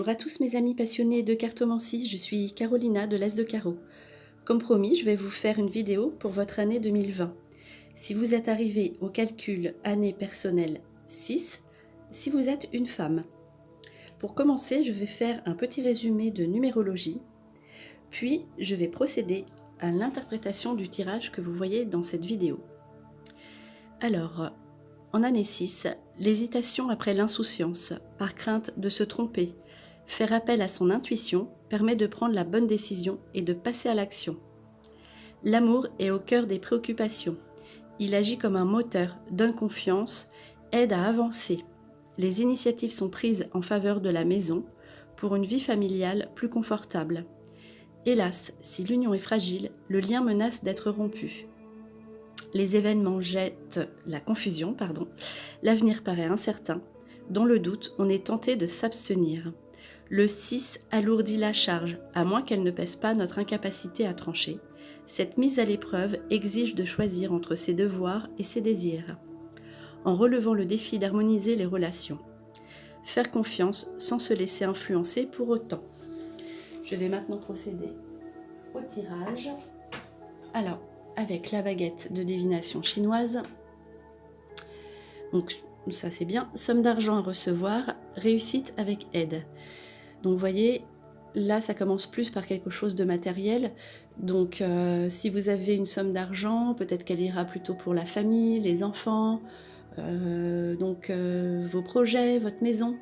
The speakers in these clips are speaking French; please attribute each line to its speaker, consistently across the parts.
Speaker 1: Bonjour à tous mes amis passionnés de cartomancie, je suis Carolina de l'As de Carreau. Comme promis, je vais vous faire une vidéo pour votre année 2020. Si vous êtes arrivé au calcul année personnelle 6, si vous êtes une femme. Pour commencer, je vais faire un petit résumé de numérologie, puis je vais procéder à l'interprétation du tirage que vous voyez dans cette vidéo. Alors, en année 6, l'hésitation après l'insouciance, par crainte de se tromper, faire appel à son intuition permet de prendre la bonne décision et de passer à l'action. L'amour est au cœur des préoccupations. Il agit comme un moteur, donne confiance, aide à avancer. Les initiatives sont prises en faveur de la maison pour une vie familiale plus confortable. Hélas, si l'union est fragile, le lien menace d'être rompu. Les événements jettent la confusion, l'avenir paraît incertain. Dans le doute, on est tenté de s'abstenir. Le 6 alourdit la charge, à moins qu'elle ne pèse pas notre incapacité à trancher. Cette mise à l'épreuve exige de choisir entre ses devoirs et ses désirs, en relevant le défi d'harmoniser les relations. Faire confiance sans se laisser influencer pour autant. Je vais maintenant procéder au tirage. Alors, avec la baguette de divination chinoise. Donc ça c'est bien. Somme d'argent à recevoir, réussite avec aide. Donc vous voyez, là ça commence plus par quelque chose de matériel. Donc si vous avez une somme d'argent, peut-être qu'elle ira plutôt pour la famille, les enfants, vos projets, votre maison.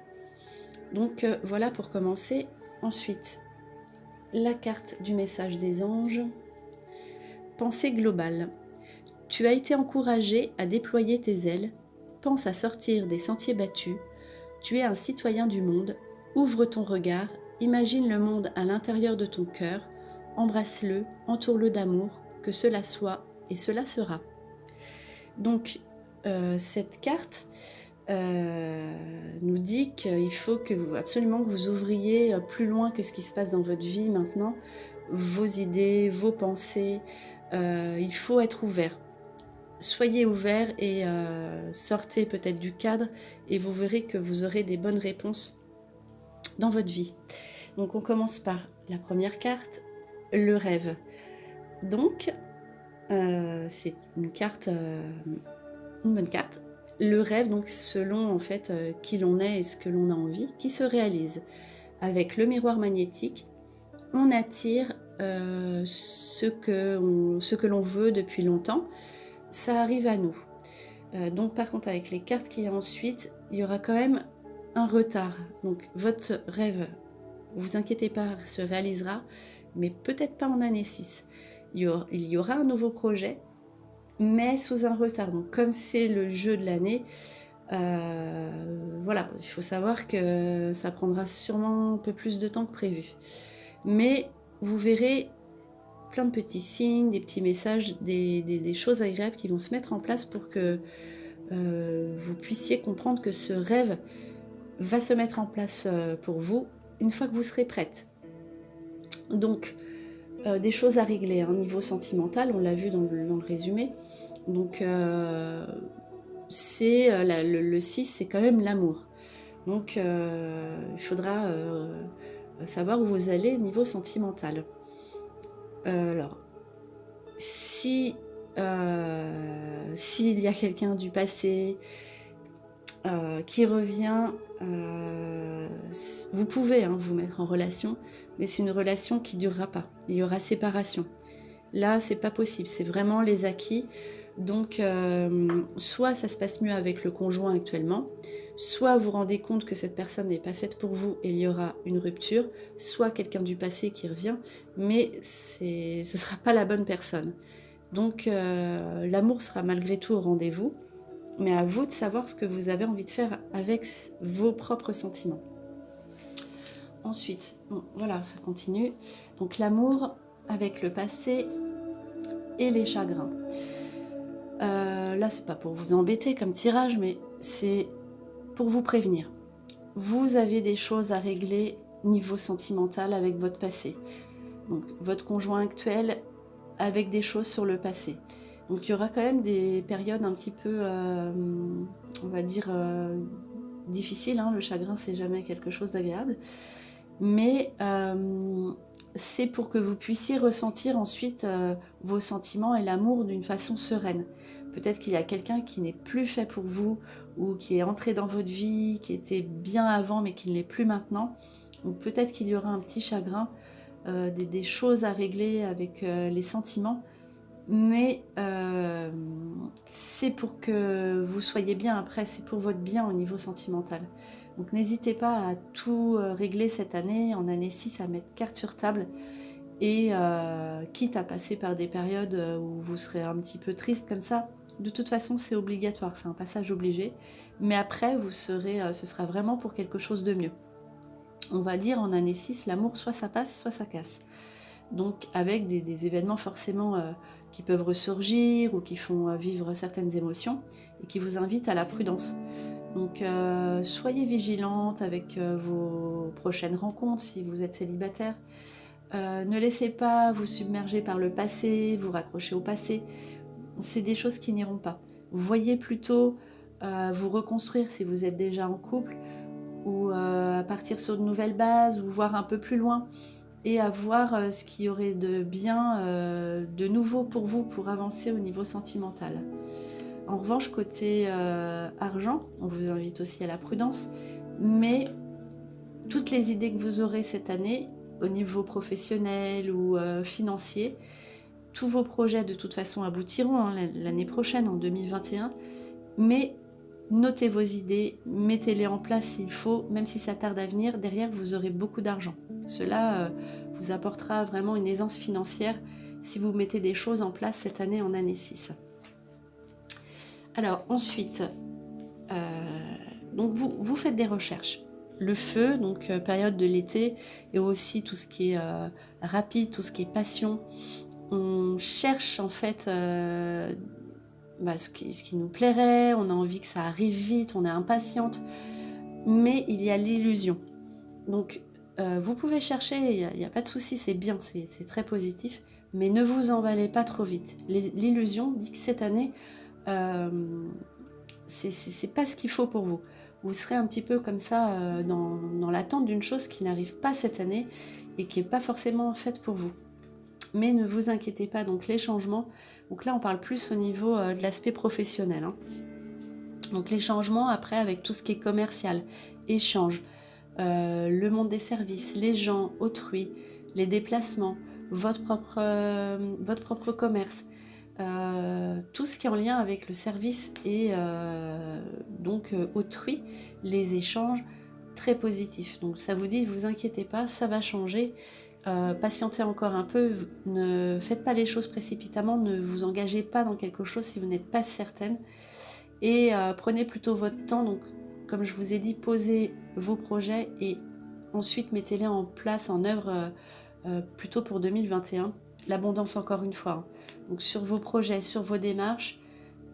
Speaker 1: Donc voilà pour commencer. Ensuite, la carte du message des anges. Pensée globale. Tu as été encouragé à déployer tes ailes. Pense à sortir des sentiers battus. Tu es un citoyen du monde. Ouvre ton regard. Imagine le monde à l'intérieur de ton cœur. Embrasse-le, entoure-le d'amour. Que cela soit et cela sera. Donc, cette carte nous dit qu'il faut absolument que vous ouvriez plus loin que ce qui se passe dans votre vie maintenant. Vos idées, vos pensées. Il faut être ouvert. Soyez ouvert et sortez peut-être du cadre et vous verrez que vous aurez des bonnes réponses dans votre vie. Donc on commence par la première carte, le rêve. Donc c'est une carte, une bonne carte. Le rêve, donc selon en fait qui l'on est et ce que l'on a envie, qui se réalise. Avec le miroir magnétique, on attire ce que l'on veut depuis longtemps, ça arrive à nous. Donc par contre avec les cartes qu'il y a ensuite, il y aura quand même un retard. Donc votre rêve, vous inquiétez pas, se réalisera, mais peut-être pas en année 6. Il y aura un nouveau projet, mais sous un retard. Donc comme c'est le jeu de l'année, voilà, il faut savoir que ça prendra sûrement un peu plus de temps que prévu. Mais vous verrez plein de petits signes, des petits messages, des choses agréables qui vont se mettre en place pour que vous puissiez comprendre que ce rêve va se mettre en place pour vous une fois que vous serez prête. Donc, des choses à régler, hein, niveau sentimental, on l'a vu dans le résumé. Donc, le 6, c'est quand même l'amour. Donc, il faudra savoir où vous allez niveau sentimental. Alors, s'il y a quelqu'un du passé qui revient, vous pouvez vous mettre en relation, mais c'est une relation qui ne durera pas. Il y aura séparation. Là, c'est pas possible. C'est vraiment les acquis. Donc, soit ça se passe mieux avec le conjoint actuellement, soit vous vous rendez compte que cette personne n'est pas faite pour vous et il y aura une rupture, soit quelqu'un du passé qui revient, mais ce ne sera pas la bonne personne. Donc, l'amour sera malgré tout au rendez-vous, mais à vous de savoir ce que vous avez envie de faire avec vos propres sentiments. Ensuite, bon, voilà, ça continue. Donc, l'amour avec le passé et les chagrins. Là, c'est pas pour vous embêter comme tirage, mais c'est pour vous prévenir. Vous avez des choses à régler niveau sentimental avec votre passé. Donc, votre conjoint actuel avec des choses sur le passé. Donc, il y aura quand même des périodes un petit peu, on va dire, difficiles. Hein. Le chagrin, c'est jamais quelque chose d'agréable. mais c'est pour que vous puissiez ressentir ensuite vos sentiments et l'amour d'une façon sereine. Peut-être qu'il y a quelqu'un qui n'est plus fait pour vous, ou qui est entré dans votre vie, qui était bien avant mais qui ne l'est plus maintenant. Ou peut-être qu'il y aura un petit chagrin, des choses à régler avec les sentiments, mais c'est pour que vous soyez bien après, c'est pour votre bien au niveau sentimental. Donc n'hésitez pas à tout régler cette année, en année 6, à mettre carte sur table, et quitte à passer par des périodes où vous serez un petit peu triste comme ça. De toute façon, c'est obligatoire, c'est un passage obligé, mais après, ce sera vraiment pour quelque chose de mieux. On va dire en année 6, l'amour, soit ça passe, soit ça casse. Donc avec des événements forcément qui peuvent ressurgir ou qui font vivre certaines émotions et qui vous invitent à la prudence. Donc soyez vigilante avec vos prochaines rencontres si vous êtes célibataire. Ne laissez pas vous submerger par le passé, vous raccrocher au passé. C'est des choses qui n'iront pas. Voyez plutôt vous reconstruire si vous êtes déjà en couple, ou à partir sur de nouvelles bases, ou voir un peu plus loin, et à voir ce qu'il y aurait de bien, de nouveau pour vous, pour avancer au niveau sentimental. En revanche, côté argent, on vous invite aussi à la prudence, mais toutes les idées que vous aurez cette année, au niveau professionnel ou financier, tous vos projets de toute façon aboutiront l'année prochaine, en 2021, mais notez vos idées, mettez-les en place s'il faut, même si ça tarde à venir, derrière vous aurez beaucoup d'argent. Cela vous apportera vraiment une aisance financière si vous mettez des choses en place cette année, en année 6. Alors ensuite, donc vous faites des recherches. Le feu, donc période de l'été, et aussi tout ce qui est rapide, tout ce qui est passion. On cherche en fait ce qui nous plairait, on a envie que ça arrive vite, on est impatiente, mais il y a l'illusion. Donc vous pouvez chercher, il n'y a pas de souci, c'est bien, c'est très positif, mais ne vous emballez pas trop vite. L'illusion dit que cette année, c'est pas ce qu'il faut pour vous. Vous serez un petit peu comme ça dans l'attente d'une chose qui n'arrive pas cette année et qui n'est pas forcément faite pour vous. Mais ne vous inquiétez pas, donc les changements, donc là on parle plus au niveau de l'aspect professionnel. Donc les changements après avec tout ce qui est commercial, échange, le monde des services, les gens, autrui, les déplacements, votre propre commerce, tout ce qui est en lien avec le service et donc autrui, les échanges, très positifs. Donc ça vous dit, ne vous inquiétez pas, ça va changer. Patientez encore un peu, ne faites pas les choses précipitamment, ne vous engagez pas dans quelque chose si vous n'êtes pas certaine, et prenez plutôt votre temps. Donc comme je vous ai dit, posez vos projets et ensuite mettez-les en place, en œuvre plutôt pour 2021. L'abondance encore une fois. Donc sur vos projets, sur vos démarches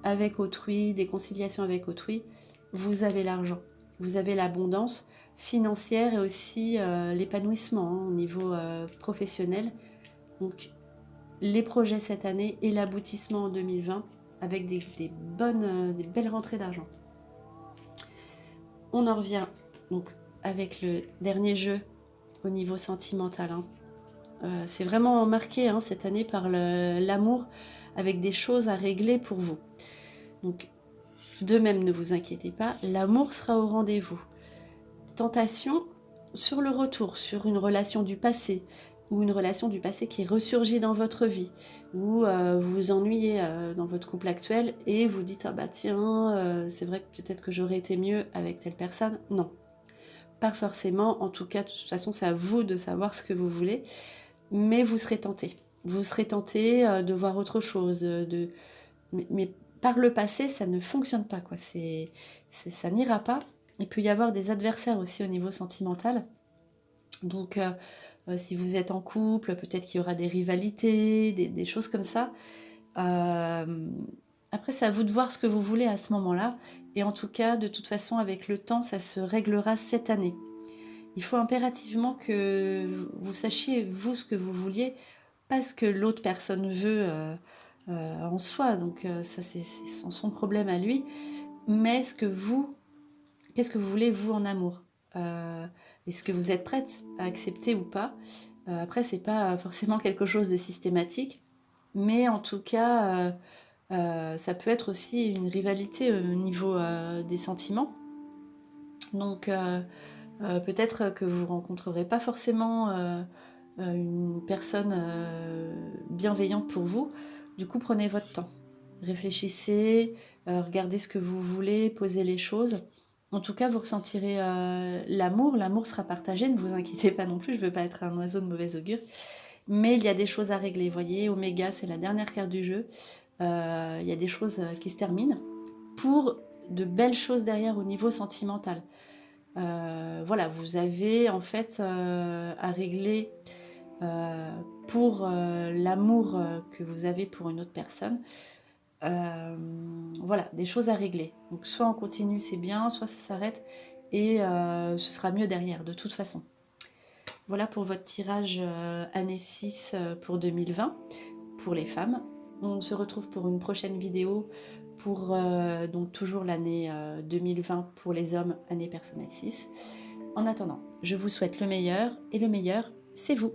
Speaker 1: avec autrui, des conciliations avec autrui, vous avez l'argent, vous avez l'abondance financière et aussi l'épanouissement au niveau professionnel. Donc les projets cette année et l'aboutissement en 2020 avec des belles rentrées d'argent. On en revient donc avec le dernier jeu au niveau sentimental. C'est vraiment marqué cette année par l'amour, avec des choses à régler pour vous. Donc de même, ne vous inquiétez pas, l'amour sera au rendez-vous. Tentation sur le retour, sur une relation du passé, ou une relation du passé qui ressurgit dans votre vie, ou vous vous ennuyez dans votre couple actuel et vous dites « Ah bah tiens, c'est vrai que peut-être que j'aurais été mieux avec telle personne ». Non, pas forcément, en tout cas, de toute façon, c'est à vous de savoir ce que vous voulez, mais vous serez tenté. Vous serez tenté de voir autre chose, mais par le passé, ça ne fonctionne pas, quoi. Ça n'ira pas. Il peut y avoir des adversaires aussi au niveau sentimental. Donc, si vous êtes en couple, peut-être qu'il y aura des rivalités, des choses comme ça. Après, c'est à vous de voir ce que vous voulez à ce moment-là. Et en tout cas, de toute façon, avec le temps, ça se réglera cette année. Il faut impérativement que vous sachiez, vous, ce que vous vouliez, pas ce que l'autre personne veut en soi. Donc, ça, c'est son problème à lui. Mais qu'est-ce que vous voulez, vous, en amour ? Est-ce que vous êtes prête à accepter ou pas? Après, c'est pas forcément quelque chose de systématique, mais en tout cas, ça peut être aussi une rivalité au niveau des sentiments. Donc, peut-être que vous rencontrerez pas forcément une personne bienveillante pour vous. Du coup, prenez votre temps. Réfléchissez, regardez ce que vous voulez, posez les choses. En tout cas, vous ressentirez l'amour. L'amour sera partagé, ne vous inquiétez pas non plus, je ne veux pas être un oiseau de mauvais augure. Mais il y a des choses à régler. Vous voyez, Oméga, c'est la dernière carte du jeu. Il y a des choses qui se terminent pour de belles choses derrière au niveau sentimental. Voilà, vous avez en fait à régler pour l'amour que vous avez pour une autre personne. Voilà, des choses à régler. Donc soit on continue, c'est bien, soit ça s'arrête et ce sera mieux derrière, de toute façon. Voilà pour votre tirage année 6 pour 2020, pour les femmes. On se retrouve pour une prochaine vidéo pour donc toujours l'année 2020 pour les hommes, année personnelle 6. En attendant, je vous souhaite le meilleur et le meilleur, c'est vous.